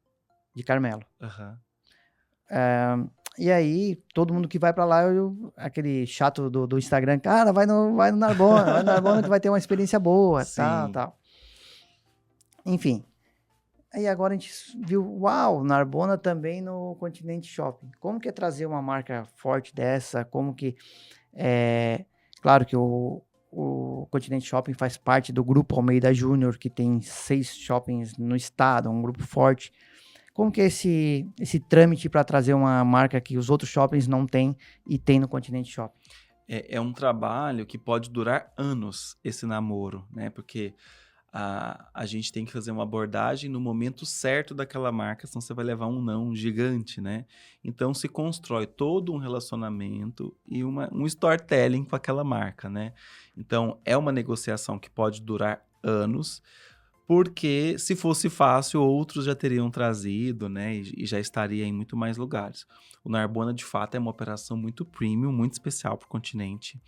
De Carmelo. Uhum. E aí, todo mundo que vai pra lá, aquele chato do Instagram, cara, vai no Narbona que vai ter uma experiência boa, tal. Enfim. Aí agora a gente viu, Narbona também no Continente Shopping. Como que é trazer uma marca forte dessa? Como que... Claro que o Continente Shopping faz parte do Grupo Almeida Júnior, que tem 6 shoppings no estado, um grupo forte. Como que é esse trâmite para trazer uma marca que os outros shoppings não têm e tem no Continente Shopping? É um trabalho que pode durar anos, esse namoro, né? Porque a gente tem que fazer uma abordagem no momento certo daquela marca, senão você vai levar um não gigante, né? Então, se constrói todo um relacionamento e um storytelling com aquela marca, né? Então, é uma negociação que pode durar anos, porque se fosse fácil, outros já teriam trazido, né? E já estaria em muito mais lugares. O Narbona, de fato, é uma operação muito premium, muito especial para o continente.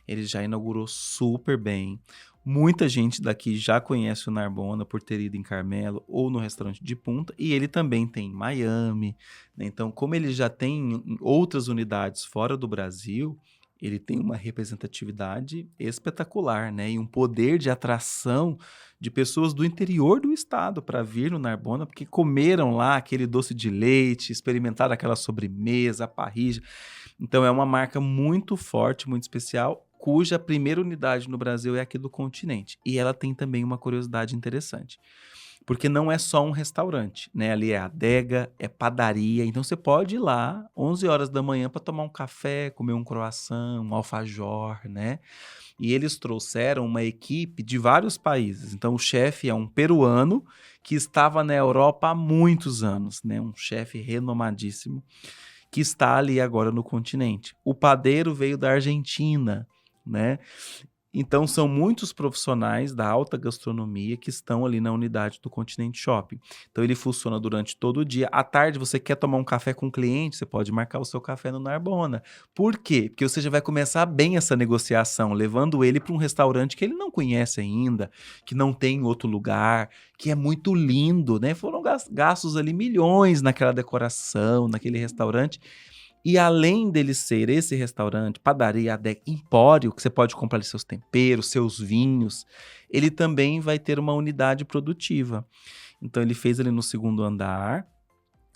Ele já inaugurou super bem. Muita gente daqui já conhece o Narbona por ter ido em Carmelo ou no restaurante de Punta. E ele também tem em Miami, né? Então, como ele já tem outras unidades fora do Brasil, ele tem uma representatividade espetacular, né? E um poder de atração de pessoas do interior do estado para vir no Narbona, porque comeram lá aquele doce de leite, experimentaram aquela sobremesa, a parrilla. Então é uma marca muito forte, muito especial, cuja primeira unidade no Brasil é aqui do continente. E ela tem também uma curiosidade interessante. Porque não é só um restaurante, né? Ali é adega, é padaria. Então você pode ir lá 11 horas da manhã para tomar um café, comer um croissant, um alfajor, né? E eles trouxeram uma equipe de vários países. Então o chefe é um peruano que estava na Europa há muitos anos, né? Um chefe renomadíssimo que está ali agora no continente. O padeiro veio da Argentina, né? Então, são muitos profissionais da alta gastronomia que estão ali na unidade do Continente Shopping. Então, ele funciona durante todo o dia. À tarde, você quer tomar um café com o cliente, você pode marcar o seu café no Narbona. Por quê? Porque você já vai começar bem essa negociação, levando ele para um restaurante que ele não conhece ainda, que não tem em outro lugar, que é muito lindo, né? Foram gastos ali milhões naquela decoração, naquele restaurante. E além dele ser esse restaurante, padaria, adega, empório, que você pode comprar ali seus temperos, seus vinhos, ele também vai ter uma unidade produtiva. Então ele fez ali no segundo andar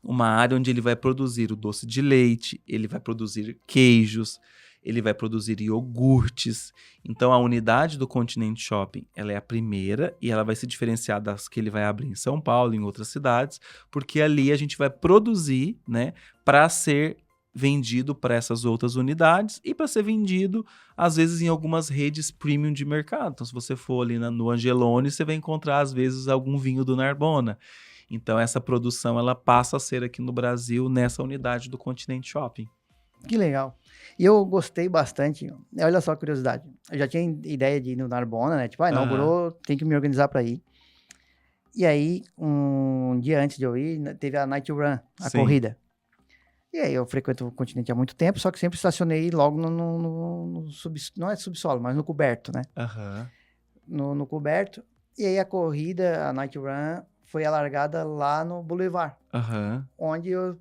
uma área onde ele vai produzir o doce de leite, ele vai produzir queijos, ele vai produzir iogurtes. Então a unidade do Continente Shopping, ela é a primeira e ela vai se diferenciar das que ele vai abrir em São Paulo, em outras cidades, porque ali a gente vai produzir, né, para ser vendido para essas outras unidades e para ser vendido, às vezes, em algumas redes premium de mercado. Então, se você for ali no Angelone, você vai encontrar, às vezes, algum vinho do Narbona. Então, essa produção ela passa a ser aqui no Brasil, nessa unidade do Continente Shopping. Que legal. E eu gostei bastante. Olha só a curiosidade. Eu já tinha ideia de ir no Narbona, né? Tipo, inaugurou, tem que me organizar para ir. E aí, um dia antes de eu ir, teve a Night Run, a corrida. E aí eu frequento o continente há muito tempo, só que sempre estacionei logo no não é subsolo, mas no coberto, né? No coberto. E aí a corrida, a Night Run, foi alargada lá no Boulevard. Onde eu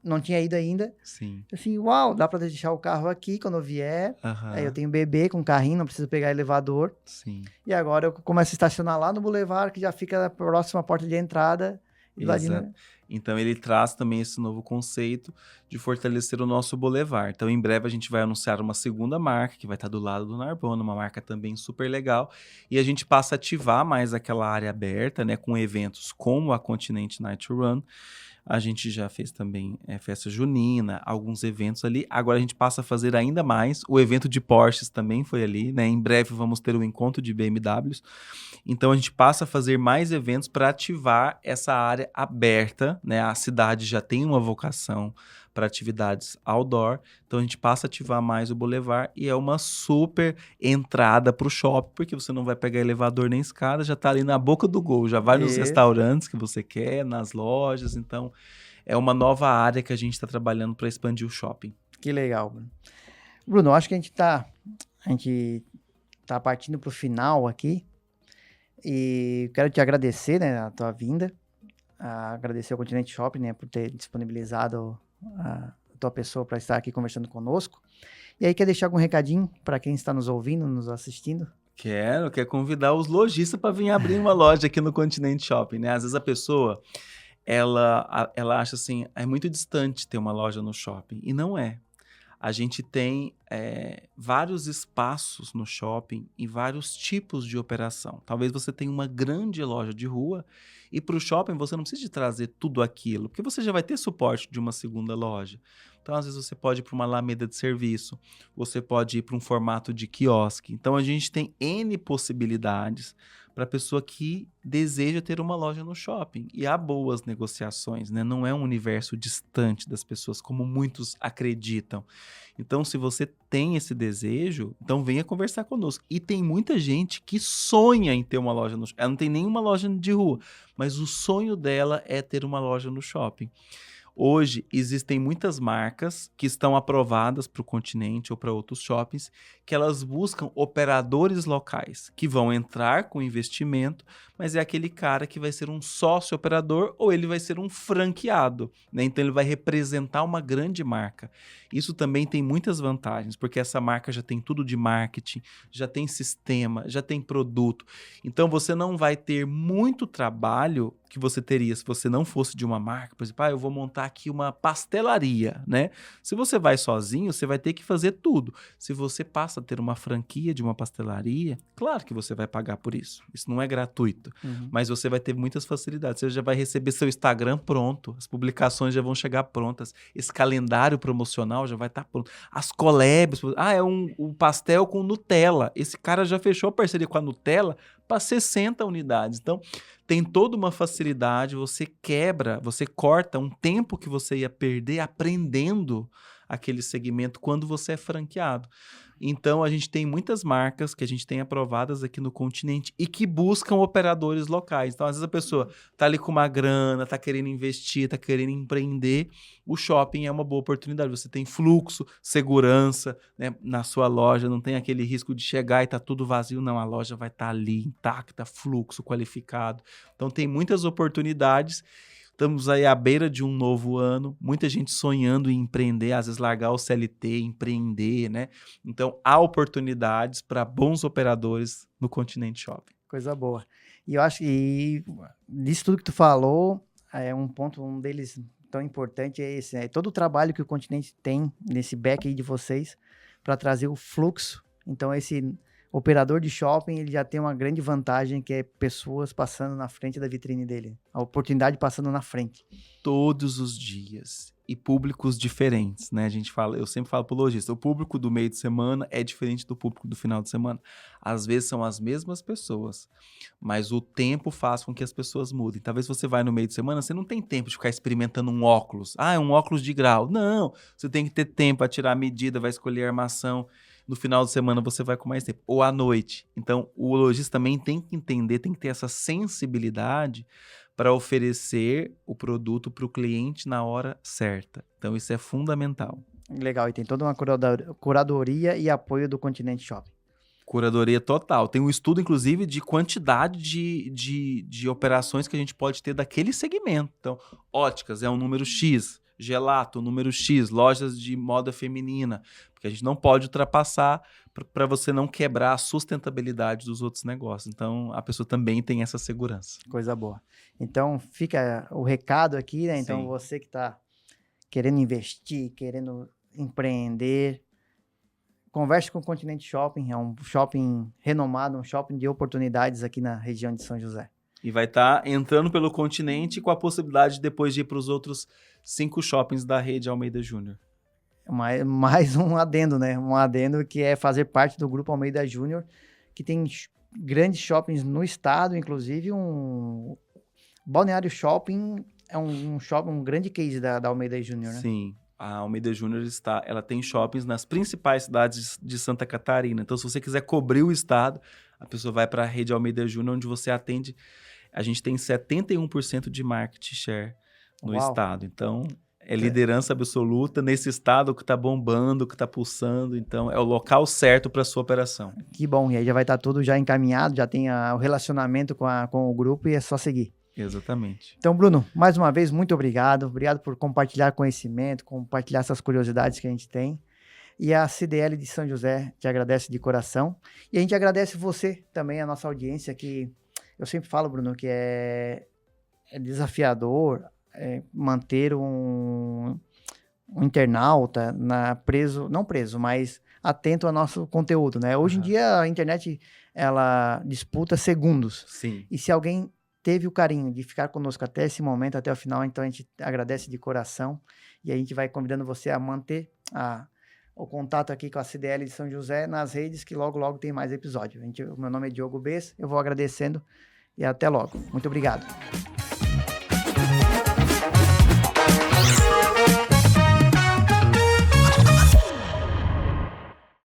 não tinha ido ainda. Sim. Assim, uau, dá pra deixar o carro aqui quando eu vier. Aí eu tenho bebê com carrinho, não preciso pegar elevador. Sim. E agora eu começo a estacionar lá no Boulevard, que já fica na próxima porta de entrada. Exato. Então ele traz também esse novo conceito de fortalecer o nosso Boulevard. Então em breve a gente vai anunciar uma segunda marca que vai estar do lado do Narbona, uma marca também super legal, e a gente passa a ativar mais aquela área aberta, né, com eventos como a Continente Night Run. A gente já fez também festa junina, alguns eventos ali. Agora a gente passa a fazer ainda mais. O evento de Porsches também foi ali, né? Em breve vamos ter o encontro de BMWs. Então a gente passa a fazer mais eventos para ativar essa área aberta, né? A cidade já tem uma vocação para atividades outdoor, então a gente passa a ativar mais o Boulevard e é uma super entrada para o shopping, porque você não vai pegar elevador nem escada, já está ali na boca do gol, já vai nos restaurantes que você quer, nas lojas, então é uma nova área que a gente está trabalhando para expandir o shopping. Que legal, Bruno. Bruno, acho que a gente tá partindo para o final aqui e quero te agradecer, né, a tua vinda, agradecer ao Continente Shopping, né, por ter disponibilizado a tua pessoa para estar aqui conversando conosco. E aí, quer deixar algum recadinho para quem está nos ouvindo, nos assistindo? Quero convidar os lojistas para vir abrir uma loja aqui no Continente Shopping, né? Às vezes a pessoa, ela acha assim, é muito distante ter uma loja no shopping, e não é. A gente tem vários espaços no shopping e vários tipos de operação. Talvez você tenha uma grande loja de rua e para o shopping você não precisa de trazer tudo aquilo, porque você já vai ter suporte de uma segunda loja. Então, às vezes, você pode ir para uma alameda de serviço, você pode ir para um formato de quiosque. Então, a gente tem N possibilidades para a pessoa que deseja ter uma loja no shopping. E há boas negociações, né? Não é um universo distante das pessoas, como muitos acreditam. Então, se você tem esse desejo, então venha conversar conosco. E tem muita gente que sonha em ter uma loja no shopping. Ela não tem nenhuma loja de rua, mas o sonho dela é ter uma loja no shopping. Hoje, existem muitas marcas que estão aprovadas para o continente ou para outros shoppings, que elas buscam operadores locais, que vão entrar com investimento, mas é aquele cara que vai ser um sócio operador ou ele vai ser um franqueado, né? Então, ele vai representar uma grande marca. Isso também tem muitas vantagens, porque essa marca já tem tudo de marketing, já tem sistema, já tem produto. Então, você não vai ter muito trabalho que você teria se você não fosse de uma marca. Por exemplo, eu vou montar aqui uma pastelaria, né? Se você vai sozinho, você vai ter que fazer tudo. Se você passa a ter uma franquia de uma pastelaria, claro que você vai pagar por isso. Isso não é gratuito, mas você vai ter muitas facilidades. Você já vai receber seu Instagram pronto, as publicações já vão chegar prontas, esse calendário promocional já vai estar pronto. As collabs, é um pastel com Nutella. Esse cara já fechou a parceria com a Nutella para 60 unidades. Então, tem toda uma facilidade, você corta um tempo que você ia perder aprendendo aquele segmento quando você é franqueado. Então, a gente tem muitas marcas que a gente tem aprovadas aqui no continente e que buscam operadores locais. Então, às vezes a pessoa está ali com uma grana, está querendo investir, está querendo empreender. O shopping é uma boa oportunidade. Você tem fluxo, segurança, né, na sua loja, não tem aquele risco de chegar e tá tudo vazio. Não, a loja vai estar ali intacta, fluxo qualificado. Então, tem muitas oportunidades. Estamos aí à beira de um novo ano, muita gente sonhando em empreender, às vezes largar o CLT, empreender, né? Então, há oportunidades para bons operadores no Continente Shopping. Coisa boa. E eu acho que disso tudo que tu falou, um deles tão importante é esse, né? Todo o trabalho que o Continente tem nesse back aí de vocês para trazer o fluxo. Então, esse operador de shopping, ele já tem uma grande vantagem, que é pessoas passando na frente da vitrine dele. A oportunidade passando na frente. Todos os dias. E públicos diferentes, né? Eu sempre falo pro lojista, o público do meio de semana é diferente do público do final de semana. Às vezes são as mesmas pessoas, mas o tempo faz com que as pessoas mudem. Talvez você vai no meio de semana, você não tem tempo de ficar experimentando um óculos. É um óculos de grau. Não, você tem que ter tempo para tirar a medida, vai escolher a armação. No final de semana você vai com mais tempo. Ou à noite. Então, o lojista também tem que entender, tem que ter essa sensibilidade para oferecer o produto para o cliente na hora certa. Então, isso é fundamental. Legal, e tem toda uma curadoria e apoio do Continente Shopping. Curadoria total. Tem um estudo, inclusive, de quantidade de operações que a gente pode ter daquele segmento. Então, óticas é um número X, gelato, número X, lojas de moda feminina, porque a gente não pode ultrapassar para você não quebrar a sustentabilidade dos outros negócios. Então, a pessoa também tem essa segurança. Coisa boa. Então, fica o recado aqui, né? Então, você que está querendo investir, querendo empreender, converse com o Continente Shopping, é um shopping renomado, um shopping de oportunidades aqui na região de São José. E vai estar entrando pelo Continente com a possibilidade de depois de ir para os outros 5 shoppings da rede Almeida Júnior. Mais um adendo, né? Um adendo que é fazer parte do Grupo Almeida Júnior, que tem grandes shoppings no estado, inclusive um Balneário Shopping é um grande case da Almeida Júnior, né? Sim. A Almeida Júnior ela tem shoppings nas principais cidades de Santa Catarina. Então, se você quiser cobrir o estado, a pessoa vai para a rede Almeida Júnior, onde você atende. A gente tem 71% de market share no estado. Então, é liderança absoluta nesse estado que está bombando, que está pulsando. Então, é o local certo para a sua operação. Que bom. E aí já vai estar tudo já encaminhado, já tem o relacionamento com o grupo e é só seguir. Exatamente. Então, Bruno, mais uma vez, muito obrigado. Obrigado por compartilhar conhecimento, compartilhar essas curiosidades que a gente tem. E a CDL de São José te agradece de coração. E a gente agradece você também, a nossa audiência, que eu sempre falo, Bruno, que é desafiador manter um internauta não preso, mas atento ao nosso conteúdo, né? Hoje em dia, a internet, ela disputa segundos. Sim. E se alguém teve o carinho de ficar conosco até esse momento, até o final, então a gente agradece de coração e a gente vai convidando você a manter o contato aqui com a CDL de São José nas redes, que logo, logo tem mais episódio. O meu nome é Diogo Bess, eu vou agradecendo e até logo. Muito obrigado.